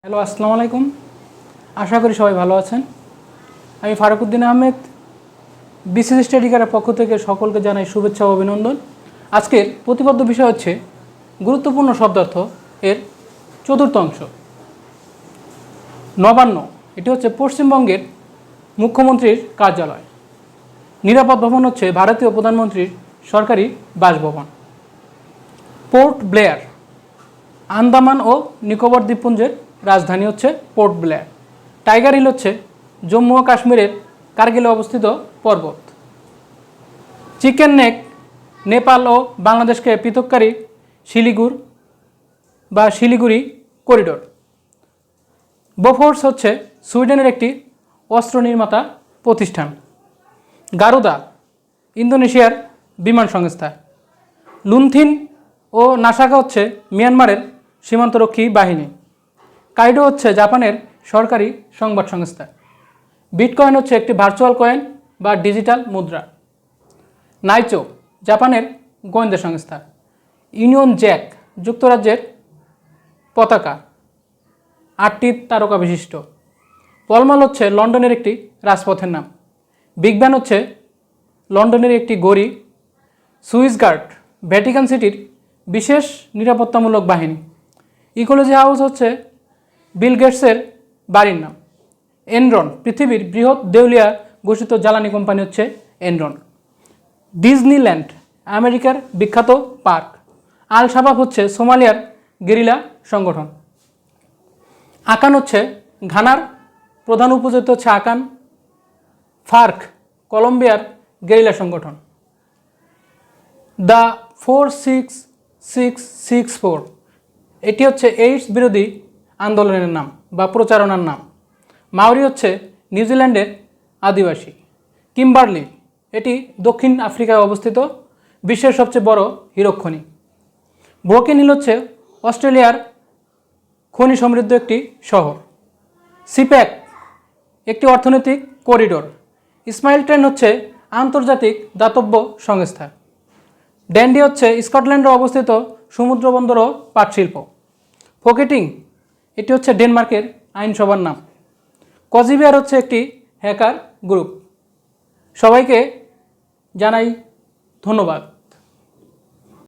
Hello, আসসালামু আলাইকুম। আশা করি সবাই ভালো আছেন। আমি ফারুকুদ্দিন আহমেদ, বিসিএস স্টাডি কেয়ারের পক্ষ থেকে সকলকে জানাই শুভেচ্ছা ও অভিনন্দন। আজকের প্রতিপাদ্য বিষয় হচ্ছে গুরুত্বপূর্ণ শব্দার্থ এর চতুর্থ অংশ। নবান্ন, এটি হচ্ছে পশ্চিমবঙ্গের মুখ্যমন্ত্রীর কার্যালয়। নিরাপদ ভবন হচ্ছে ভারতীয় প্রধানমন্ত্রীর সরকারি বাসভবন। পোর্ট ব্লেয়ার, আন্দামান ও নিকোবর দ্বীপপুঞ্জের রাজধানী হচ্ছে পোর্ট ব্লেয়ার। টাইগার হিল হচ্ছে জম্মু ও কাশ্মীরের কার্গিলে অবস্থিত পর্বত। চিকেন নেক, নেপাল ও বাংলাদেশকে পৃথককারী শিলিগুড়ি করিডোর। বোফোর্স হচ্ছে সুইডেনের একটি অস্ত্র নির্মাতা প্রতিষ্ঠান। গারুদা, ইন্দোনেশিয়ার বিমান সংস্থা। লুনথিন ও নাসাকা হচ্ছে মিয়ানমারের সীমান্তরক্ষী বাহিনী। কাইডো হচ্ছে জাপানের সরকারি সংবাদ সংস্থা। বিটকয়েন হচ্ছে একটি ভার্চুয়াল কয়েন বা ডিজিটাল মুদ্রা। নাইচো, জাপানের গোয়েন্দা সংস্থা। ইউনিয়ন জ্যাক, যুক্তরাজ্যের পতাকা, 8টি তারকা বিশিষ্ট। পলমাল হচ্ছে লন্ডনের একটি রাজপথের নাম। বিগ ব্যান হচ্ছে লন্ডনের একটি গড়ি। সুইস গার্ড, ভ্যাটিকান সিটির বিশেষ নিরাপত্তামূলক বাহিনী। ইকোলজি হাউস হচ্ছে বিল গেটসের বাড়ির নাম। এনরন, পৃথিবীর বৃহৎ দেউলিয়া ঘোষিত জ্বালানি কোম্পানি হচ্ছে এনরন। ডিজনিল্যান্ড, আমেরিকার বিখ্যাত পার্ক। আল শাবাব হচ্ছে সোমালিয়ার গেরিলা সংগঠন। আকান হচ্ছে ঘানার প্রধান উপজাতি হচ্ছে আকান। ফার্ক, কলম্বিয়ার গেরিলা সংগঠন। দ্য 46664, এটি হচ্ছে এইডস বিরোধী আন্দোলনের নাম বা প্রচারণার নাম। মাওরি হচ্ছে নিউজিল্যান্ডের আদিবাসী। কিম্বারলি, এটি দক্ষিণ আফ্রিকায় অবস্থিত বিশ্বের সবচেয়ে বড় হীরক খনি। ব্রোকেন হিল হচ্ছে অস্ট্রেলিয়ার খনি সমৃদ্ধ একটি শহর। সিপ্যাক, একটি অর্থনৈতিক করিডোর। ইসমাইল ট্রেন হচ্ছে আন্তর্জাতিক দাতব্য সংস্থা। ড্যান্ডি হচ্ছে স্কটল্যান্ডে অবস্থিত সমুদ্র বন্দর ও পাটশিল্প। ফোকেটিং, এটি হচ্ছে ডেনমার্কের আইনসভার নাম। কজিবিয়ার হচ্ছে একটি হ্যাকার গ্রুপ। সবাইকে জানাই ধন্যবাদ।